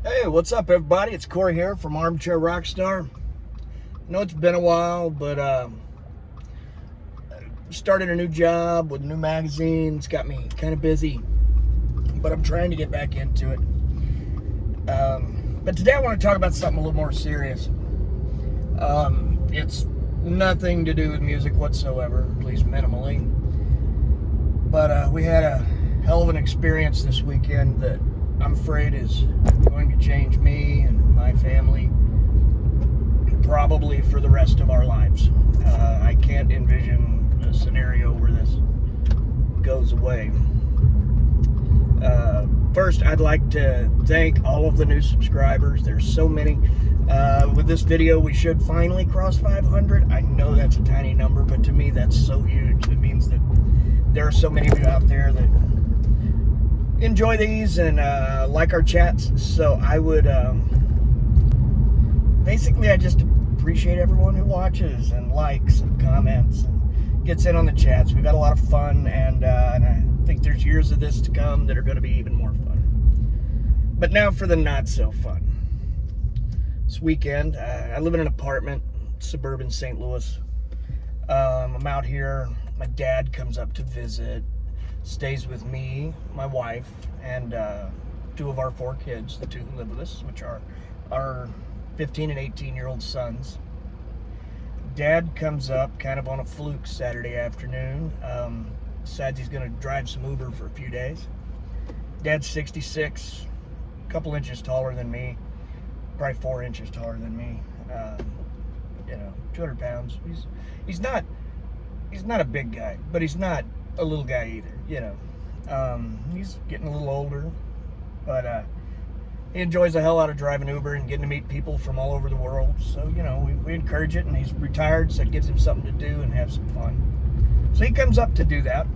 Hey, what's up, everybody? It's Corey here from Armchair Rockstar. I know it's been a while, but started a new job with a new magazine. It's got me kind of busy, but I'm trying to get back into it. But today I want to talk about something a little more serious. It's nothing to do with music whatsoever, at least minimally. But we had a hell of an experience this weekend that I'm afraid is going to change me and my family probably for the rest of our lives. I can't envision a scenario where this goes away. First, I'd like to thank all of the new subscribers. There's so many. With this video, we should finally cross 500. I know that's a tiny number, but to me, that's so huge. It means that there are so many of you out there that enjoy these and like our chats. So I would basically, I just appreciate everyone who watches and likes and comments and gets in on the chats. We've got a lot of fun, and I think there's years of this to come that are going to be even more fun. But now for the not so fun. This weekend, I live in an apartment, suburban St. Louis. I'm out here. My dad comes up to visit, stays with me, my wife, and two of our 4 kids, the 2 who live with us, which are our 15 and 18-year-old sons. Dad comes up kind of on a fluke Saturday afternoon. Decides he's going to drive some Uber for a few days. Dad's 66, a couple inches taller than me, probably 4 inches taller than me. 200 pounds. He's not a big guy, but he's not a little guy either. He's getting a little older, but he enjoys the hell out of driving Uber and getting to meet people from all over the world. So, we encourage it, and he's retired, so it gives him something to do and have some fun. So he comes up to do that.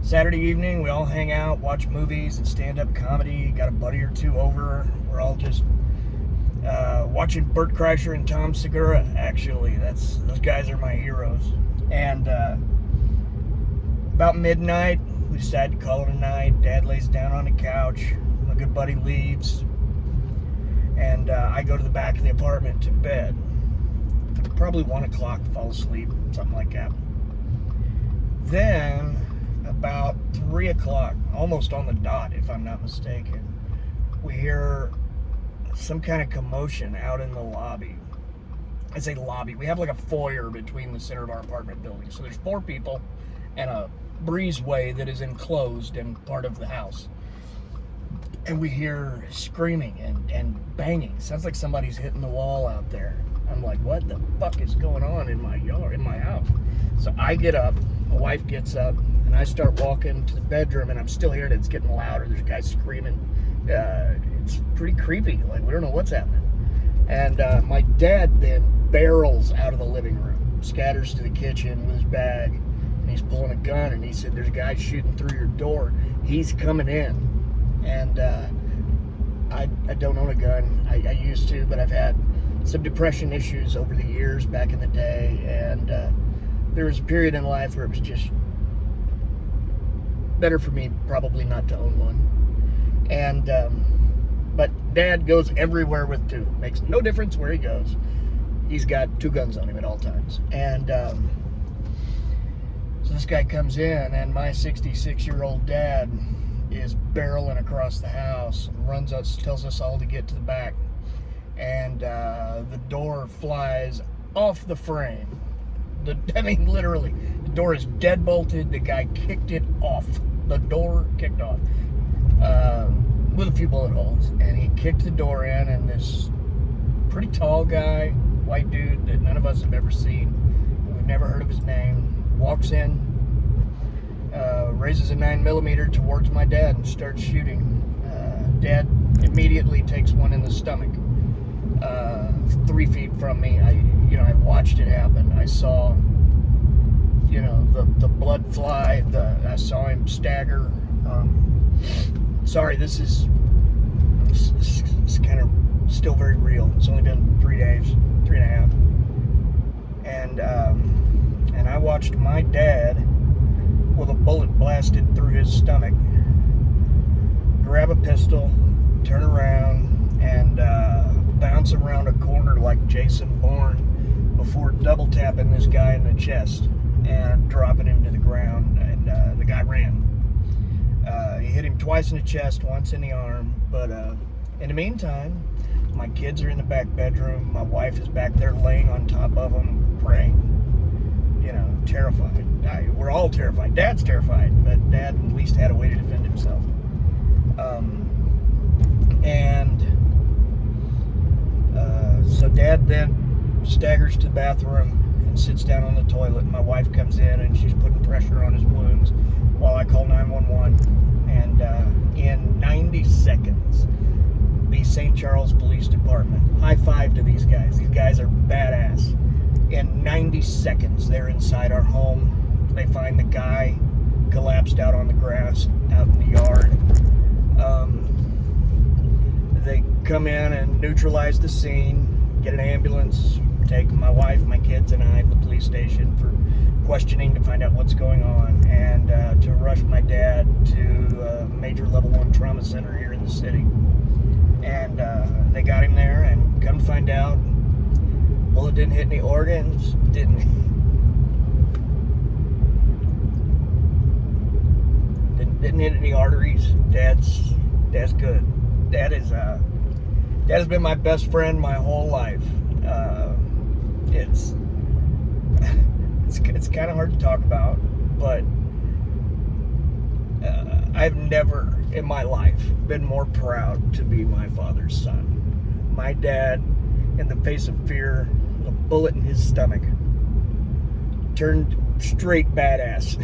Saturday evening, we all hang out, watch movies and stand-up comedy. Got a buddy or 2 over. We're all just watching Bert Kreischer and Tom Segura, actually. Those guys are my heroes. And about midnight, we decide to call it a night. Dad lays down on the couch. My good buddy leaves. And I go to the back of the apartment to bed. Probably 1 o'clock, fall asleep, something like that. Then, about 3 o'clock, almost on the dot, if I'm not mistaken, we hear some kind of commotion out in the lobby. I say lobby. We have like a foyer between the center of our apartment building. So there's 4 people and a breezeway that is enclosed and part of the house. And we hear screaming and banging. Sounds like somebody's hitting the wall out there. I'm like, what the fuck is going on in my yard, in my house? So I get up, my wife gets up, and I start walking to the bedroom, and I'm still hearing it's getting louder. There's guys screaming. It's pretty creepy. Like, we don't know what's happening. And my dad then barrels out of the living room, scatters to the kitchen with his bag, and he's pulling a gun, and he said, there's a guy shooting through your door. He's coming in. And I don't own a gun. I used to, but I've had some depression issues over the years back in the day, and there was a period in life where it was just better for me probably not to own one. And but Dad goes everywhere with 2. Makes no difference where he goes. He's got 2 guns on him at all times. And so this guy comes in, and my 66-year-old dad is barreling across the house and runs us, tells us all to get to the back. And the door flies off the frame. Literally, the door is dead bolted. The guy kicked it off. The door kicked off with a few bullet holes. And he kicked the door in, and this pretty tall guy, white dude that none of us have ever seen, we've never heard of his name, walks in, raises a 9mm towards my dad and starts shooting. Dad immediately takes one in the stomach. 3 feet from me. I watched it happen. I saw, the blood fly. I saw him stagger. Sorry, this is kind of still very real. It's only been 3 days, 3.5. And I watched my dad with a bullet blasted through his stomach grab a pistol, turn around, and bounce around a corner like Jason Bourne before double tapping this guy in the chest and dropping him to the ground, and the guy ran. He hit him twice in the chest, once in the arm, but in the meantime, my kids are in the back bedroom. My wife is back there laying on top of them, praying. You know, terrified. We're all terrified. Dad's terrified, but Dad at least had a way to defend himself. So Dad then staggers to the bathroom and sits down on the toilet. My wife comes in and she's putting pressure on his wounds while I call 911. And in 90 seconds, the St. Charles Police Department, high five to these guys. These guys are badass. In 90 seconds, they're inside our home. They find the guy collapsed out on the grass out in the yard. They come in and neutralize the scene, get an ambulance, take my wife, my kids, and I to the police station for questioning to find out what's going on, and to rush my dad to a major level 1 trauma center here in the city. And they got him there, and come to find out, bullet didn't hit any organs, didn't hit any arteries. Dad's good. Dad has been my best friend my whole life. It's kind of hard to talk about, but I've never in my life been more proud to be my father's son. My dad, in the face of fear, a bullet in his stomach, turned straight badass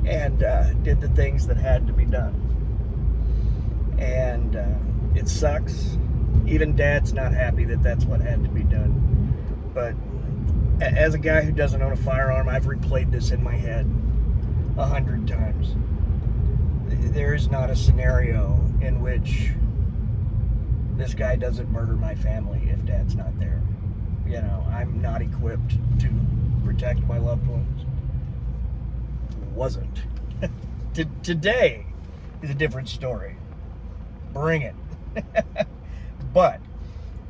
and did the things that had to be done. And it sucks. Even Dad's not happy that that's what had to be done. But as a guy who doesn't own a firearm, I've replayed this in my head 100 times. There is not a scenario in which this guy doesn't murder my family if Dad's not there. You know, I'm not equipped to protect my loved ones. Wasn't. Today is a different story. Bring it. But,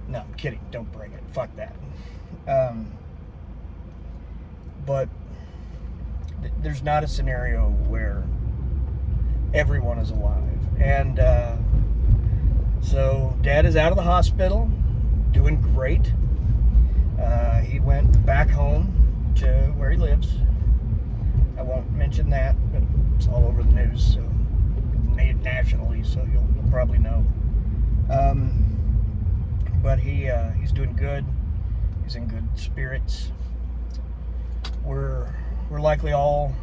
no, I'm kidding. Don't bring it. Fuck that. But there's not a scenario where everyone is alive. And so Dad is out of the hospital, doing great. He went back home to where he lives. I won't mention that, but it's all over the news, so made nationally, so you'll probably know. But he's doing good. He's in good spirits. We're likely all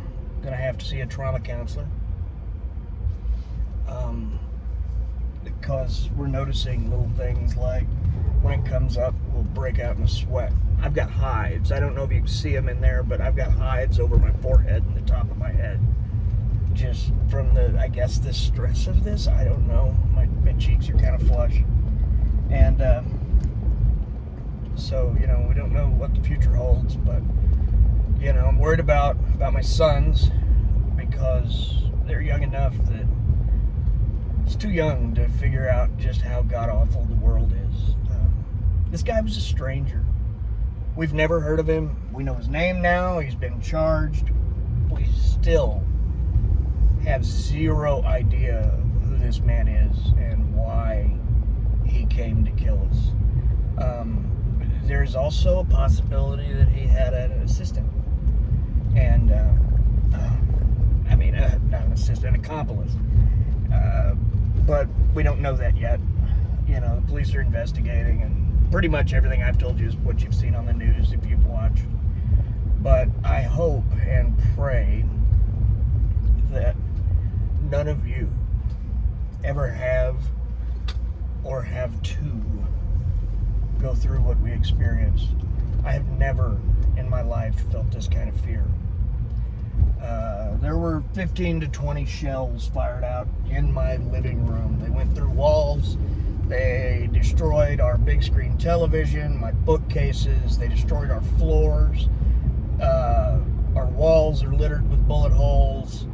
gonna have to see a trauma counselor, because we're noticing little things like when it comes up, we'll break out in a sweat. I've got hives. I don't know if you can see them in there, but I've got hives over my forehead and the top of my head. Just from I guess the stress of this, I don't know. My cheeks are kind of flush. And so, you know, we don't know what the future holds, but, you know, I'm worried about my sons because they're young enough that it's too young to figure out just how god-awful the world is. This guy was a stranger. We've never heard of him. We know his name now. He's been charged. We still have zero idea who this man is and why he came to kill us. There's also a possibility that he had an assistant. And, not an assistant, an accomplice. But we don't know that yet. You know, the police are investigating, and pretty much everything I've told you is what you've seen on the news if you've watched. But I hope and pray that none of you ever have or have to go through what we experienced. I have never in my life felt this kind of fear. There were 15 to 20 shells fired out in my living room. They went through walls. They destroyed our big screen television, my bookcases. They destroyed our floors. Our walls are littered with bullet holes,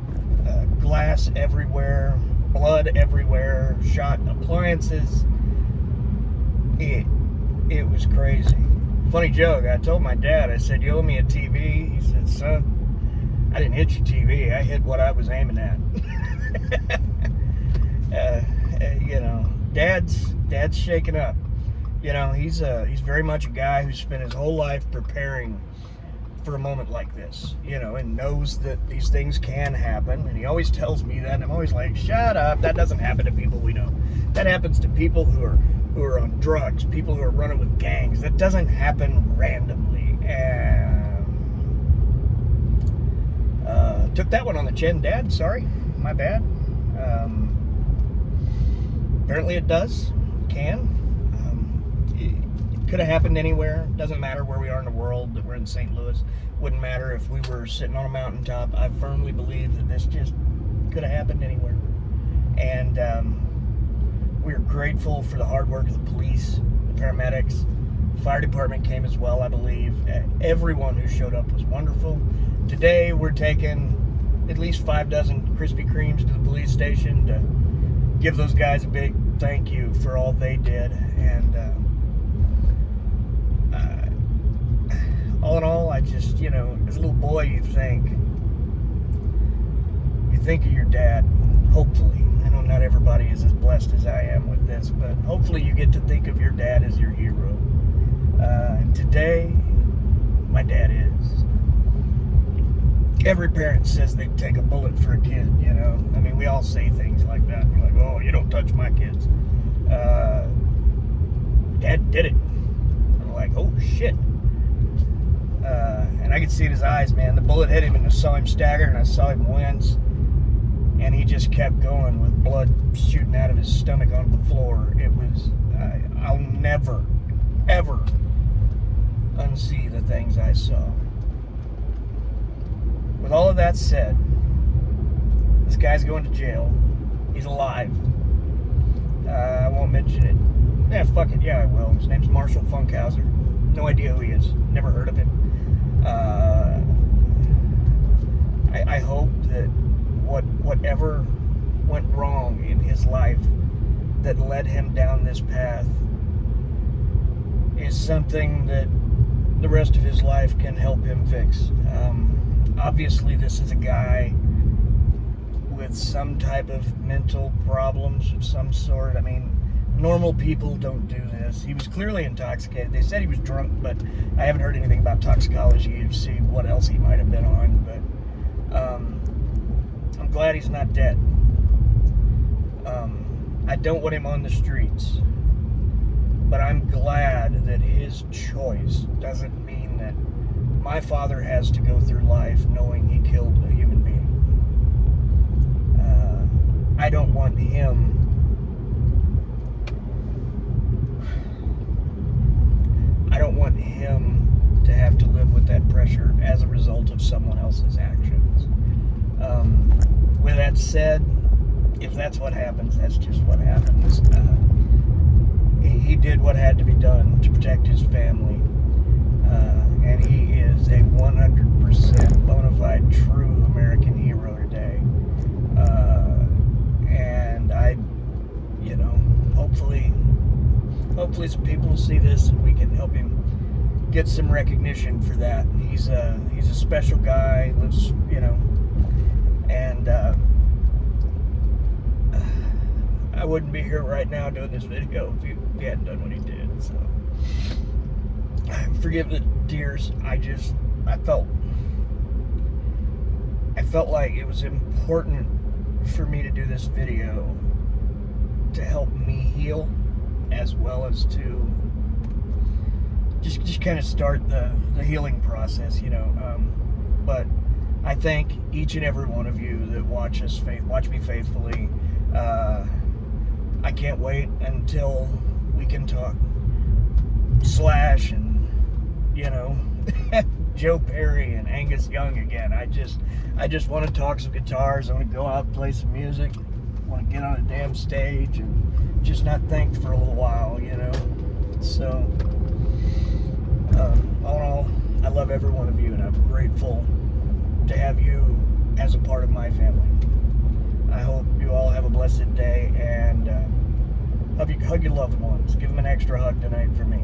glass everywhere. blood everywhere, shot appliances. It was crazy. Funny joke, I told my dad, I said, you owe me a TV? He said, son, I didn't hit your TV, I hit what I was aiming at. You know, dad's shaking up. You know, he's very much a guy who spent his whole life preparing for a moment like this, you know, and knows that these things can happen. And he always tells me that, and I'm always like, shut up, that doesn't happen to people we know. That happens to people who are on drugs, people who are running with gangs. That doesn't happen randomly. And took that one on the chin, Dad. Sorry, my bad. Apparently it does, can. It could have happened anywhere. Doesn't matter where we are in the world, that we're in St. Louis. Wouldn't matter if we were sitting on a mountaintop. I firmly believe that this just could have happened anywhere. And we're grateful for the hard work of the police, the paramedics, the fire department came as well, I believe. Everyone who showed up was wonderful. Today we're taking at least 5 dozen Krispy Kremes to the police station to give those guys a big thank you for all they did. And all in all, I just, you know, as a little boy, you think of your dad, hopefully. I know not everybody is as blessed as I am with this, but hopefully you get to think of your dad as your hero. And today, my dad is. Every parent says they'd take a bullet for a kid, you know? I mean, we all say things like that. We're like, oh, you don't touch my kids. Dad did it. I'm like, oh, shit. And I could see in his eyes, man. The bullet hit him, and I saw him stagger, and I saw him wince. And he just kept going with blood shooting out of his stomach onto the floor. It was, I'll never, ever unsee the things I saw. With all of that said, this guy's going to jail. He's alive. I won't mention it. Yeah, fuck it. Yeah, I will. His name's Marshall Funkhauser. No idea who he is. Never heard of him. I hope that whatever went wrong in his life that led him down this path is something that the rest of his life can help him fix. Obviously, this is a guy with some type of mental problems of some sort. I mean, normal people don't do this. He was clearly intoxicated. They said he was drunk, but I haven't heard anything about toxicology to see what else he might have been on. But I'm glad he's not dead. I don't want him on the streets, but I'm glad that his choice doesn't mean that my father has to go through life knowing he killed a human being. I don't want him to have to live with that pressure as a result of someone else's actions. With that said, if that's what happens, that's just what happens. He did what had to be done to protect his family. And he is a 100% bona fide true American hero today. And hopefully some people will see this and we can help him get some recognition for that. He's a special guy, lives, and I wouldn't be here right now doing this video if he hadn't done what he did. So forgive the tears. I felt like it was important for me to do this video to help me heal, as well as to just kind of start the healing process, but I thank each and every one of you that watch me faithfully. I can't wait until we can talk Slash and Joe Perry and Angus Young again. I just want to talk some guitars. I want to go out and play some music. I want to get on a damn stage and just not think for a little while, So, all in all, I love every one of you, and I'm grateful to have you as a part of my family. I hope you all have a blessed day, and hug your loved ones. Give them an extra hug tonight for me.